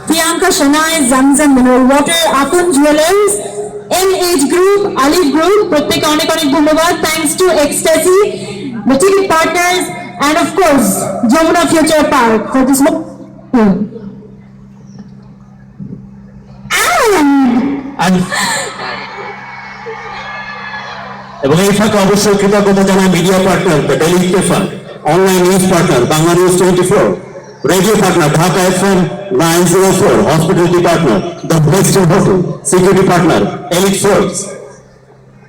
Priyanka Shanai, Zamzam Mineral Water, Akun Jewelers, NH Group, Alif Group, প্রত্যেকে অনেক অনেক ধন্যবাদ। Thanks to Ecstasy, the ticket partners, and of course, Jamuna Future Park for this. এবং এই ফাঁকে অবশ্যই কৃতজ্ঞতা জানাই media partner daily Ittefaq, online news partner Bangla news 24, radio partner Dhaka FM 904, hospitality partner the western hotel, security partner elite force,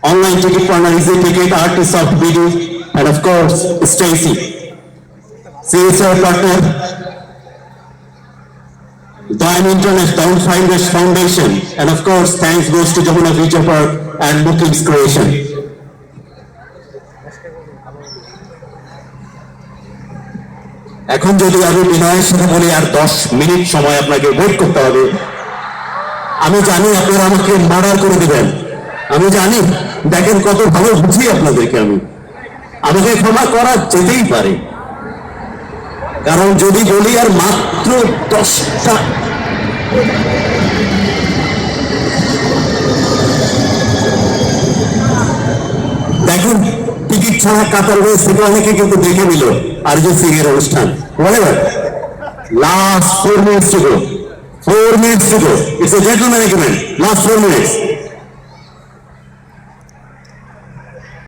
online ticket partner easy ticket, artist of BD, and of course Stacy, CSR partner Dime Internet, Down Foundation, and of course thanks goes to Jamuna Future Park and Bookings Creation. এখন যদি আমি বিনয়ের সাথে বলি আর 10 minute সময় আপনাকে wait করতে হবে, আমি জানি আপনারা আমাকে মার্ডার করে দিবেন, আমি জানি, দেখেন কত ভালো বুঝি আপনাদেরকে, আমি আমাকে ক্ষমা করা যেতেই পারে, কারণ যদি বলি আর মাত্র 10টা দেখুন টিকিট ছাড়া কাতার রয়েছে থেকে অনেকে কিন্তু দেখে নিল অরিজিৎ সিং এর অনুষ্ঠান, last 4 minutes to go, 4 minutes to go, it's a gentleman agreement, last 4 minutes.